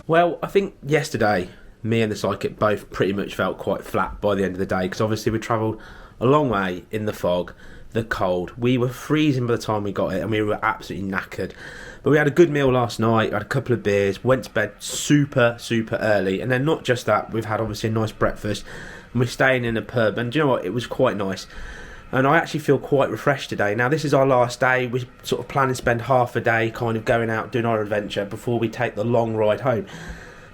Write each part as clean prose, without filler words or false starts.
Well, I think yesterday, me and the psychic both pretty much felt quite flat by the end of the day, because obviously we travelled a long way in the fog, the cold. We were freezing by the time we got it, and we were absolutely knackered. But we had a good meal last night, had a couple of beers, went to bed super early, and then not just that, we've had obviously a nice breakfast, and we're staying in a pub, and do you know what, it was quite nice. And I actually feel quite refreshed today. Now, this is our last day. We sort of plan to spend half a day kind of going out, doing our adventure before we take the long ride home.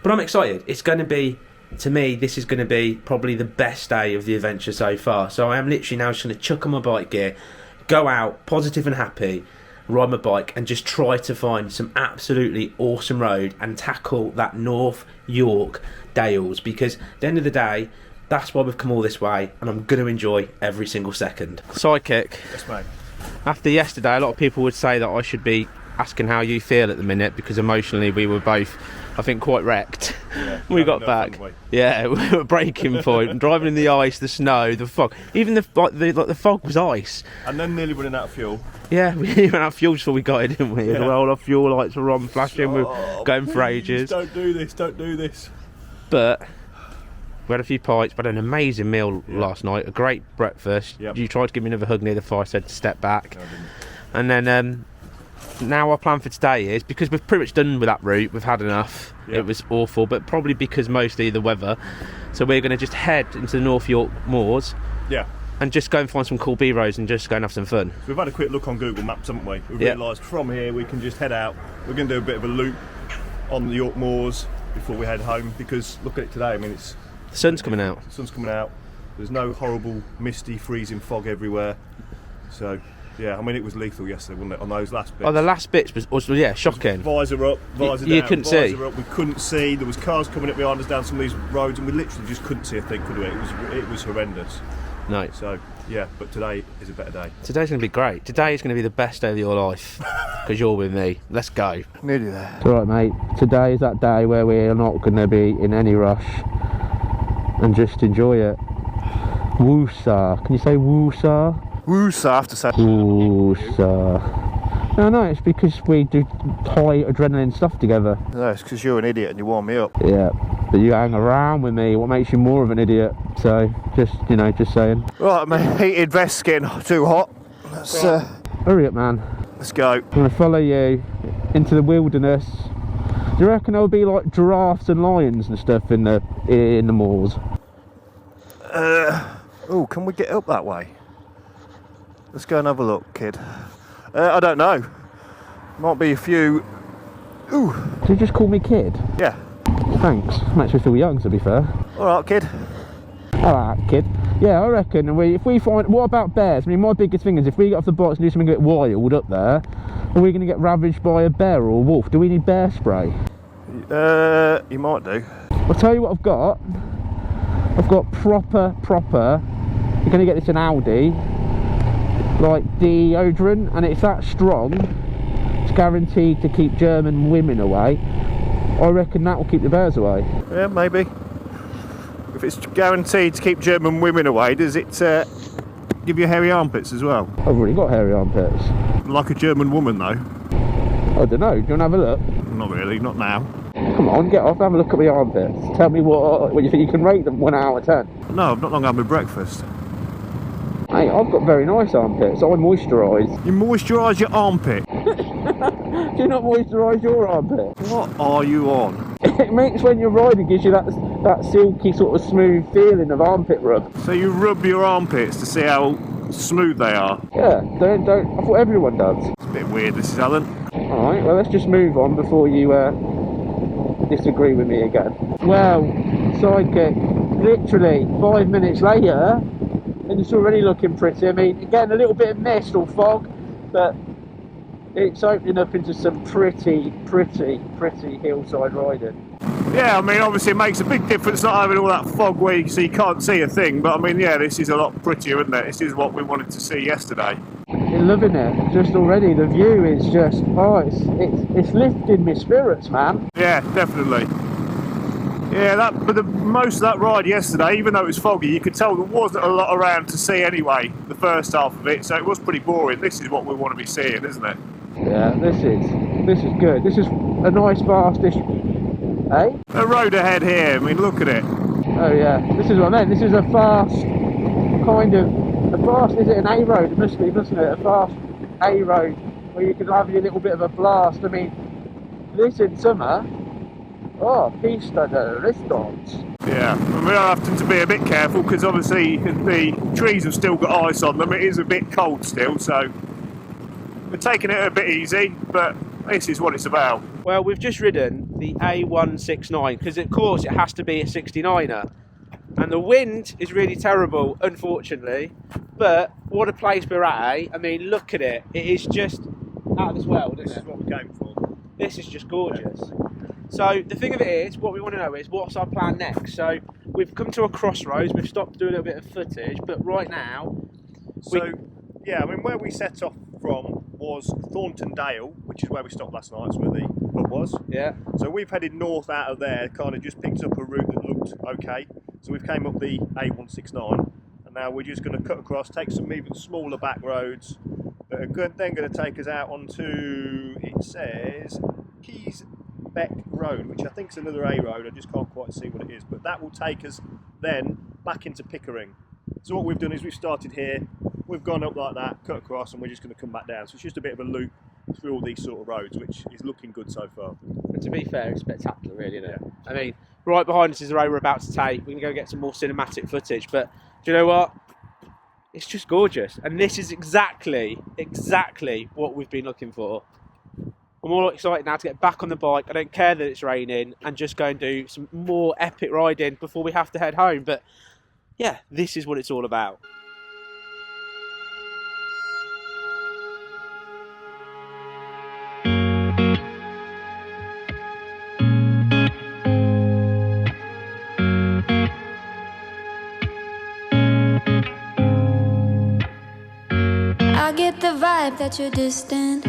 But I'm excited. It's going to be, to me, this is going to be probably the best day of the adventure so far. So I am literally now just going to chuck on my bike gear, go out, positive and happy, ride my bike, and just try to find some absolutely awesome road and tackle that North York Dales. Because at the end of the day, that's why we've come all this way, and I'm going to enjoy every single second. Sidekick. Yes, mate. After yesterday, a lot of people would say that I should be asking how you feel at the minute, because emotionally we were both, I think, quite wrecked. Yeah, we got back. Yeah, we were at breaking point, driving in the ice, the snow, the fog. Even the fog was ice. And then nearly running out of fuel. Yeah, we ran out of fuel before we got it, didn't we? Yeah. All our fuel lights were on, flashing. We were going for ages. Don't do this. But we had a few pints, but had an amazing meal last night, a great breakfast. Yep. You tried to give me another hug near the fire, I said to step back. No, I didn't. And then now our plan for today is, because we've pretty much done with that route, we've had enough. Yep. It was awful, but probably because mostly the weather. So we're going to just head into the North York moors. Yeah. And just go and find some cool B-roads and just go and have some fun. We've had a quick look on Google Maps, haven't we? We've Yep. realised from here we can just head out. We're going to do a bit of a loop on the York moors before we head home, because look at it today, I mean, it's... The sun's coming out. The sun's coming out. There's no horrible, misty, freezing fog everywhere. So, yeah, I mean, it was lethal yesterday, wasn't it, on those last bits? Oh, the last bits was yeah, shocking. Visor up, visor You down, couldn't visor see. up. We couldn't see. There was cars coming up behind us down some of these roads, and we literally just couldn't see a thing, could we? It was horrendous. No. So, yeah, but today is a better day. Today's going to be great. Today is going to be the best day of your life, because you're with me. Let's go. Nearly there. It's alright, mate. Today is that day where we're not going to be in any rush and just enjoy it. Woosah. Can you say woosah? Woosah, I have to say. Woosah. No, it's because we do high adrenaline stuff together. No, it's because you're an idiot and you warm me up. Yeah, but you hang around with me. What makes you more of an idiot? So, just saying. Right, my heated vest's getting too hot. Let's, hurry up, man. Let's go. I'm going to follow you into the wilderness. Do you reckon there'll be like giraffes and lions and stuff in the moors? Oh, can we get up that way? Let's go and have a look, kid. I don't know. Might be a few. Ooh. Did you just call me kid? Yeah. Thanks. Makes me feel young, to be fair. All right, kid. Alright, kid. Yeah, I reckon if we find... What about bears? I mean, my biggest thing is if we get off the bikes and do something a bit wild up there, are we going to get ravaged by a bear or a wolf? Do we need bear spray? You might do. I'll tell you what I've got. I've got proper... You're going to get this in Audi. Like deodorant, and it's that strong. It's guaranteed to keep German women away. I reckon that will keep the bears away. Yeah, maybe. If it's guaranteed to keep German women away, does it give you hairy armpits as well? I've already got hairy armpits. Like a German woman, though? I don't know. Do you want to have a look? Not really, not now. Come on, get off, have a look at my armpits. Tell me what you think. You can rate them 1 out of 10. No, I've not long had my breakfast. Hey, I've got very nice armpits. I moisturise. You moisturise your armpit? Do you not moisturise your armpit? What are you on? It makes, when you're riding, gives you that silky sort of smooth feeling of armpit rub. So you rub your armpits to see how smooth they are? Yeah, don't. I thought everyone does. It's a bit weird, this is Alan. Alright, well, let's just move on before you disagree with me again. Well, sidekick, literally 5 minutes later, and it's already looking pretty. I mean, again, a little bit of mist or fog, but it's opening up into some pretty hillside riding. Yeah, I mean, obviously it makes a big difference not having all that fog where you can't see a thing, but I mean, yeah, this is a lot prettier, isn't it? This is what we wanted to see yesterday. You're loving it. Just already, the view is just, it's lifting my spirits, man. Yeah, definitely. Yeah, but most of that ride yesterday, even though it was foggy, you could tell there wasn't a lot around to see anyway, the first half of it, so it was pretty boring. This is what we want to be seeing, isn't it? Yeah, this is good. This is a nice vastish Eh? A road ahead here, I mean, look at it. Oh yeah, this is what I meant. This is a fast is it an A road? It must be, mustn't it? A fast A road where you can have your little bit of a blast. I mean, this in summer, pista de resistance. Yeah, and we are having to be a bit careful because obviously the trees have still got ice on them. It is a bit cold still, so we're taking it a bit easy, but this is what it's about. Well, we've just ridden the A169 because, of course, it has to be a 69er. And the wind is really terrible, unfortunately. But what a place we're at, eh? I mean, look at it. It is just out of this world, isn't it? This is what we came for. This is just gorgeous. So the thing of it is, what we want to know is, what's our plan next? So we've come to a crossroads. We've stopped to do a little bit of footage. But right now... Yeah, I mean, where we set off from was Thornton Dale, which is where we stopped last night. It's where the pub was. Yeah. So we've headed north out of there, kind of just picked up a route that looked okay. So we've came up the A169, and now we're just going to cut across, take some even smaller back roads that are then going to take us out onto, it says, Keys Beck Road, which I think is another A road. I just can't quite see what it is, but that will take us then back into Pickering. So what we've done is we've started here, we've gone up like that, cut across, and we're just going to come back down. So it's just a bit of a loop through all these sort of roads, which is looking good so far. And to be fair, it's spectacular, really, isn't it? Yeah. I mean, right behind us is the road we're about to take. We can go get some more cinematic footage, but do you know what? It's just gorgeous, and this is exactly what we've been looking for. I'm all excited now to get back on the bike. I don't care that it's raining, and just go and do some more epic riding before we have to head home. But yeah, this is what it's all about. I get the vibe that you're distant.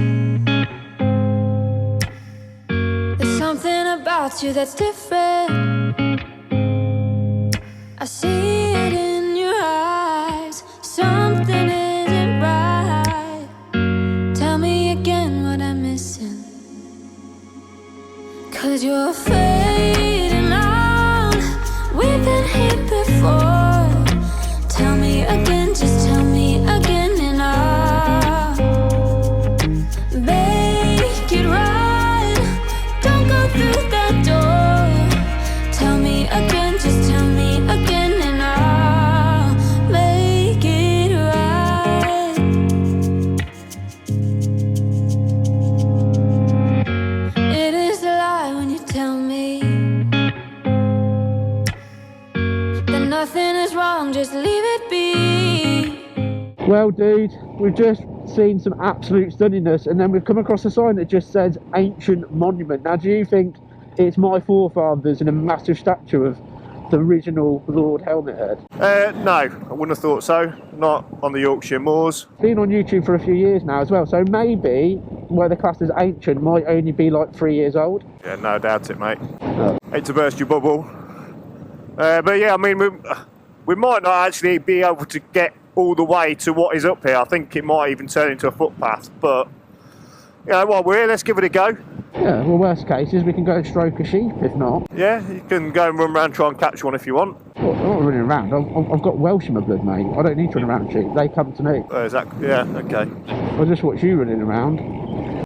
There's something about you that's different. I see it in your eyes. Something isn't right. Tell me again what I'm missing. 'Cause you're fading out. We've been here before. Tell me again, just tell me again, and I'll make it right. Don't go through that door. Tell me again, just tell me again, and I'll make it right. It is a lie when you tell me that nothing is wrong, just leave it be. Well, dude, we've just seen some absolute stunningness, and then we've come across a sign that just says ancient monument. Now, do you think it's my forefathers in a massive statue of the original Lord Helmet Head? No, I wouldn't have thought so. Not on the Yorkshire moors. Been on YouTube for a few years now as well, so maybe where the class as ancient might only be like 3 years old. Yeah, no doubt it, mate. Oh. Hate to burst your bubble. But yeah, I mean, we might not actually be able to get all the way to what is up here. I think it might even turn into a footpath, but you know, while we're here, let's give it a go. Yeah, well, worst case is we can go and stroke a sheep, if not. Yeah, you can go and run around, try and catch one if you want. Well, I'm not running around. I've got Welsh in my blood, mate. I don't need to run around sheep. They come to me. Exactly. Yeah, okay. I'll just watch you running around.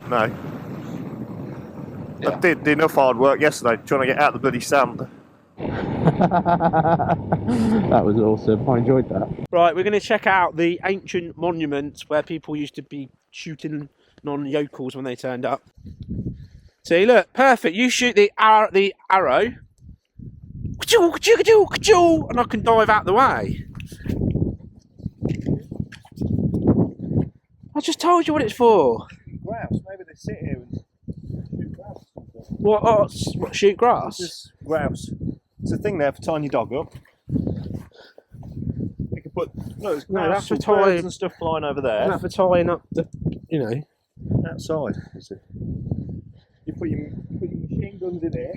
No. Yeah. I did enough hard work yesterday trying to get out the bloody sand. That was awesome. I enjoyed that. Right, we're going to check out the ancient monument where people used to be shooting non-yokels when they turned up. See, look, perfect. You shoot the arrow, and I can dive out the way. I just told you what it's for. Grouse. Maybe they sit here and shoot grouse. What, shoot grass? This is grouse. It's a thing there for tying your dog up. You can put there's that's for birds tying and stuff flying over there. That's for tying up the, you know. Outside, is it? You put your machine guns in here.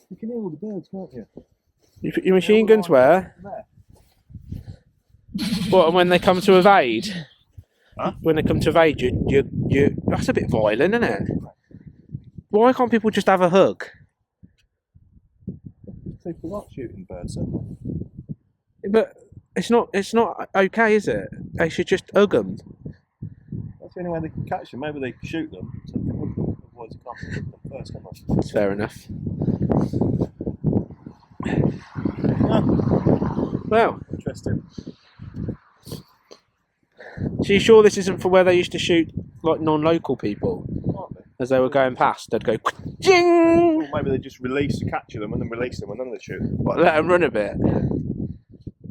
You can hear all the birds, can't you? You put your machine guns where? There. What, and when they come to evade? Huh? When they come to evade, you that's a bit violent, isn't it? Why can't people just have a hug? People like shooting birds, don't they? But it's not okay, is it? They should just hug them. That's the only way they can catch them. Maybe they shoot them so they can hug them. Otherwise, they can't hug them first, can they? That's fair enough. Well, Interesting. so you sure this isn't for where they used to shoot like non-local people? Aren't they? As they were going past, they'd go jing. Or maybe they just release to capture them and then release them and then they shoot them. What, let them run a bit.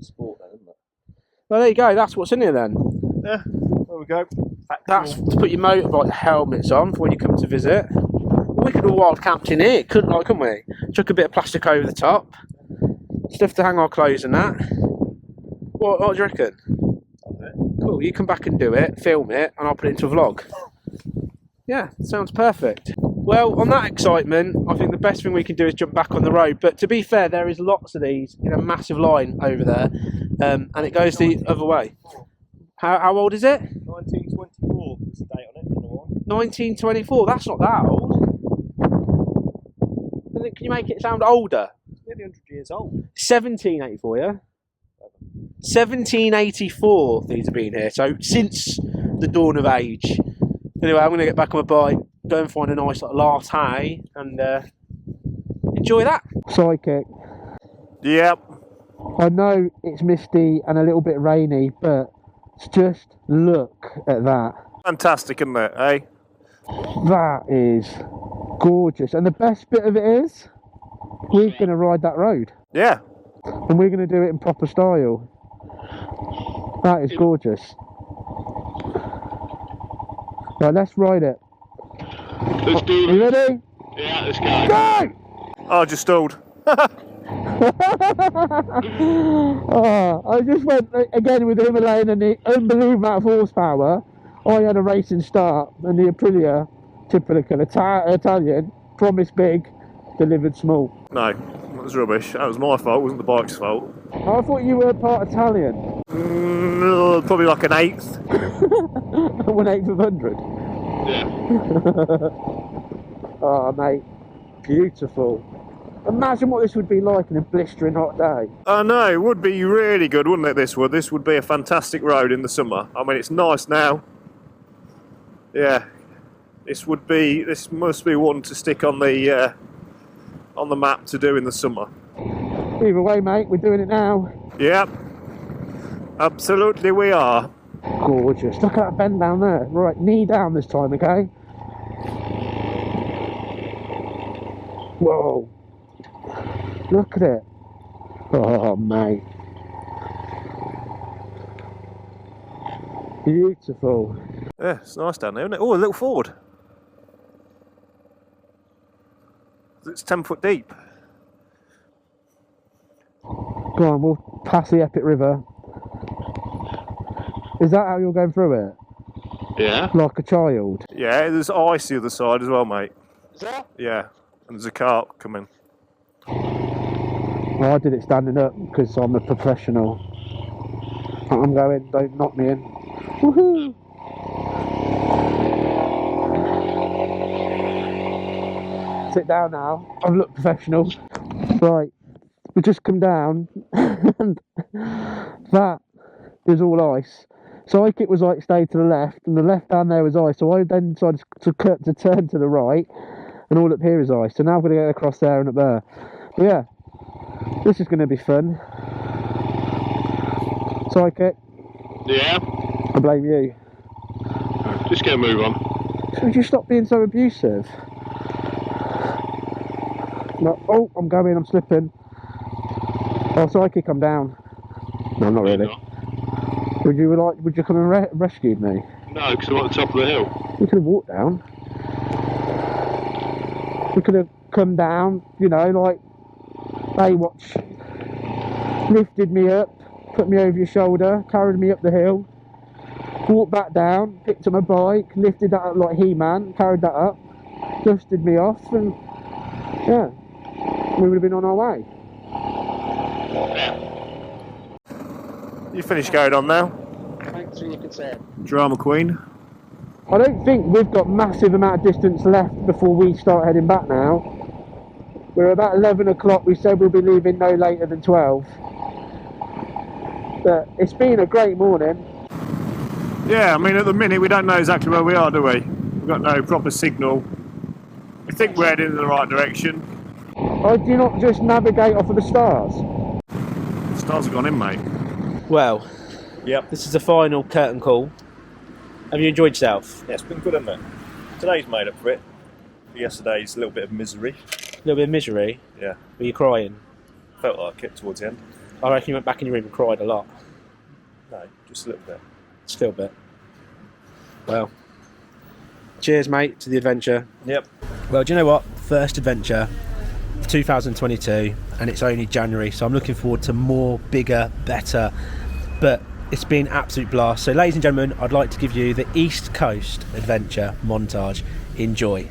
Sport then, isn't it? Well, there you go. That's what's in here then. Yeah, there we go. That's to put your motorbike helmets on for when you come to visit. We could have wild camped in here, couldn't we? Chuck a bit of plastic over the top, stuff to hang our clothes and that. What do you reckon? Cool. You come back and do it, film it, and I'll put it into a vlog. Yeah, sounds perfect. Well, on that excitement, I think the best thing we can do is jump back on the road. But to be fair, there is lots of these in a massive line over there, and it goes the other way. How old is it? 1924 is the date on it. 1924. That's not that old. Can you make it sound older? It's nearly 100 years old. 1784, yeah? 1784 these have been here, so since the dawn of age. Anyway, I'm going to get back on my bike, go and find a nice like, latte and enjoy that. Psychic. Yep. I know it's misty and a little bit rainy, but just look at that. Fantastic, isn't it, eh? That is gorgeous. And the best bit of it is, we're going to ride that road. Yeah. And we're going to do it in proper style. That is gorgeous. Right, let's ride it. Let's do Are you ready? Yeah, let's go. Go! Oh, just stalled. I just went again with the Himalayan and the unbelievable amount of horsepower. I had a racing start and the Aprilia, typical Italian, promised big, delivered small. No, that was rubbish. That was my fault, it wasn't the bike's fault. I thought you were part Italian. Probably like an eighth. 1/8 of 100. Yeah. Oh, mate, beautiful. Imagine what this would be like in a blistering hot day. I know, it would be really good, wouldn't it, this would? This would be a fantastic road in the summer. I mean, it's nice now. Yeah. This must be one to stick on the map to do in the summer. Either way, mate, we're doing it now. Yep. Absolutely we are. Gorgeous. Look at that bend down there. Right, knee down this time, okay? Whoa. Look at it. Oh, mate. Beautiful. Yeah, it's nice down there, isn't it? Oh, a little ford. It's 10 foot deep. Go on, we'll pass the Epic River. Is that how you're going through it? Yeah. Like a child? Yeah, there's ice the other side as well, mate. Is that? Yeah, and there's a cart coming. Well, I did it standing up because I'm a professional. I'm going, don't knock me in. Woohoo! Sit down now. I've looked professional. Right, we just come down and that is all ice. Psychic was like stay to the left and the left down there was ice, so I then decided to turn to the right and all up here is ice. So now I'm going to get across there and up there. But yeah, this is going to be fun. Psychic, Yeah. I blame you. Just gonna move on. Should you stop being so abusive? No, oh, I'm going, I'm slipping. Oh, Psychic, I'm down. No, not really. Would you come and rescue me? No, because I'm at the top of the hill. We could have walked down. We could have come down, you know, like Baywatch. Lifted me up, put me over your shoulder, carried me up the hill, walked back down, picked up my bike, lifted that up like He-Man, carried that up, dusted me off, and yeah, we would have been on our way. You finished going on now? Thanks for your consent. Drama Queen. I don't think we've got massive amount of distance left before we start heading back now. We're about 11 o'clock. We said we'll be leaving no later than 12. But it's been a great morning. Yeah, I mean, at the minute we don't know exactly where we are, do we? We've got no proper signal. We think we're heading in the right direction. Why do you not just navigate off of the stars? The stars have gone in, mate. Well, Yep. this is the final curtain call. Have you enjoyed yourself? Yeah, it's been good, hasn't it? Today's made up for it. Yesterday's a little bit of misery. A little bit of misery. Yeah, Were you crying? felt like it towards the end. I reckon you went back in your room and cried a lot. No, just a little bit. Just a little bit. Well, cheers, mate, to the adventure. Yep. Well, do you know what? First adventure of 2022, and it's only January, so I'm looking forward to more, bigger, better. But it's been an absolute blast. So, ladies and gentlemen, I'd like to give you the East Coast adventure montage. Enjoy.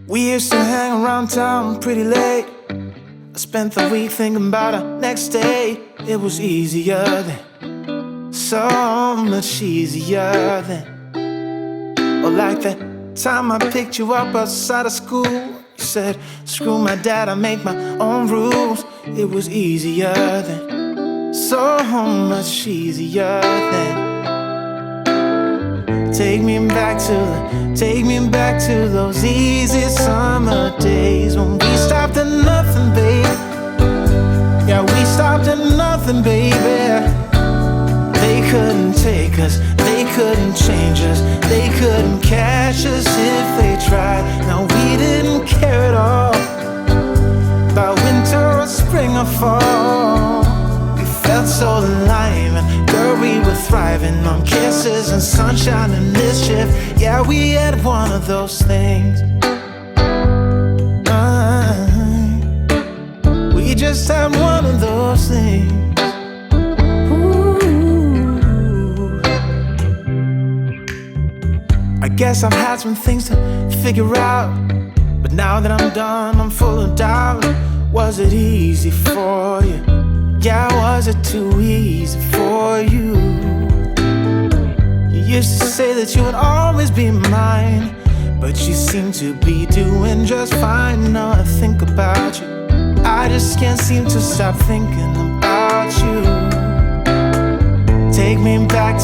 We used to hang around town pretty late. I spent the week thinking about our next day. It was easier then, so much easier then. Or like that time I picked you up outside of school. You said, screw my dad, I make my own rules. It was easier then, so much easier then. Take me back to those easy summer days when we stopped at nothing, baby. Yeah, we stopped at nothing, baby. They couldn't take us, they couldn't change us, they couldn't catch us if they tried. Now we didn't care at all about winter or spring or fall. We felt so alive, and girl, we were thriving on kisses and sunshine and mischief. Yeah, we had one of those things. We just had one of those things. Ooh. I guess I've had some things to figure out, but now that I'm done, I'm full of doubt. Was it easy for you? Yeah, was it too easy for you? You used to say that you would always be mine, but you seem to be doing just fine. Now I think about you, I just can't seem to stop thinking about you. Take me back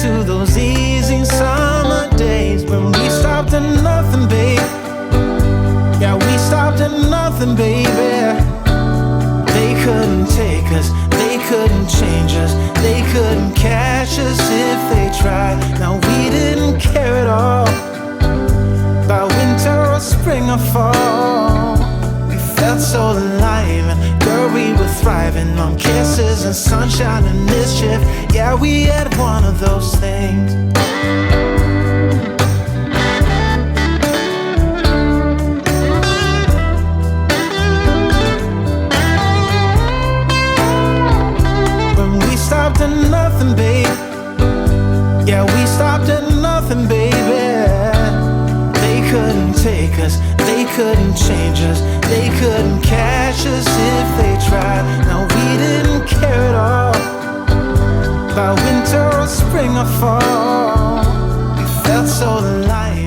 to those easy summer days when we stopped at nothing, baby. Yeah, we stopped at nothing, baby. They couldn't take us, they couldn't change us, they couldn't catch us if they tried. Now we didn't care at all about winter or spring or fall. We felt so alive, and girl, we were thriving on kisses and sunshine and mischief. Yeah, we had one of those things. Stopped at nothing, baby. Yeah, we stopped at nothing, baby. They couldn't take us, they couldn't change us, they couldn't catch us if they tried. Now we didn't care at all about winter or spring or fall. We felt so alive.